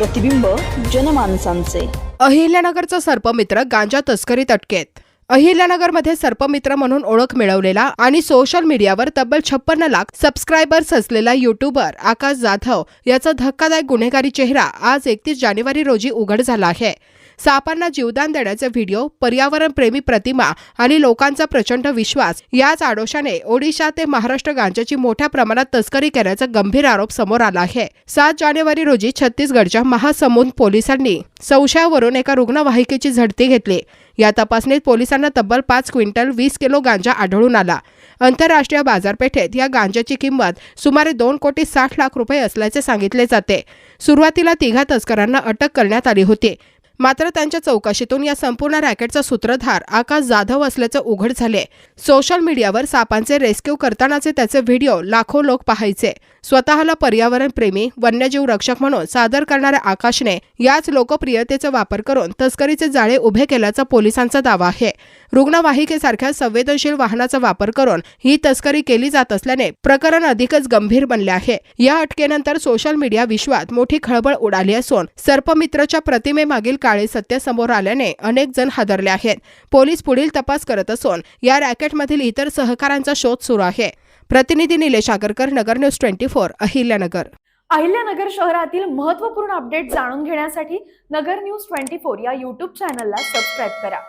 प्रतिबिंब जनमानसांचे। अहिल्यानगरचा सर्पमित्र गांजा तस्करीत अटकेत। अहिल्यानगरमध्ये सर्पमित्र म्हणून ओळख मिळवलेला आणि सोशल मीडियावर तब्बल 56 लाख सबस्क्रायबर्स असलेला युट्यूबर आकाश जाधव याचा धक्कादायक गुन्हेगारी चेहरा आज 31 जानेवारी रोजी उघड झाला आहे। सापांना जीवदान देण्याचे व्हिडिओ, पर्यावरणप्रेमी प्रतिमा आणि लोकांचा प्रचंड विश्वास याच आडोशाने ओडिशा ते महाराष्ट्र गांजाची मोठ्या प्रमाणात तस्करी केल्याचा गंभीर आरोप समोर आला आहे। 7 जानेवारी रोजी छत्तीसगडच्या महासमुंद पोलिसांनी संशयावरून एका रुग्णवाहिकेची झडती घेतली। या तपासणीत पोलिसांना तब्बल 5 क्विंटल 20 किलो गांजा आढळून आला। आंतरराष्ट्रीय बाजारपेठेत या गांजाची किंमत सुमारे 2 कोटी 60 लाख रुपये असल्याचे सांगितले जाते। सुरुवातीला 3 तस्करांना अटक करण्यात आली होती, मात्र त्यांच्या चौकशीतून या संपूर्ण रॅकेटचा सूत्रधार आकाश जाधव असल्याचे उघड झाले। सोशल मीडियावर सापांचे रेस्क्यू करतानाचे त्याचे व्हिडिओ लाखो लोक पाहायचे। स्वतःला पर्यावरणप्रेमी, वन्यजीव रक्षक म्हणून सादर करणाऱ्या आकाशने याच लोकप्रियतेचा वापर करून तस्करीचे जाळे उभे केल्याचा पोलिसांचा दावा आहे। रुग्णवाहिकेसारख्या संवेदनशील वाहनाचा वापर करून ही तस्करी केली जात असल्याने प्रकरण अधिकच गंभीर बनले आहे। या अटकेनंतर सोशल मीडिया विश्वात मोठी खळबळ उडाली असून सर्पमित्रच्या प्रतिमेमागील काळे सत्य समोर आल्याने अनेक जण हादरले आहेत। पोलीस पुढील तपास करत असून या रॅकेटमधील इतर सहकाऱ्यांचा शोध सुरू आहे। प्रतिनिधी निलेश आगरकर, नगर न्यूज 24, अहिल्यानगर। अहिल्यानगर शहरातील महत्त्वपूर्ण अपडेट जाणून घेण्यासाठी नगर न्यूज 24 या YouTube चॅनलला सबस्क्राइब करा।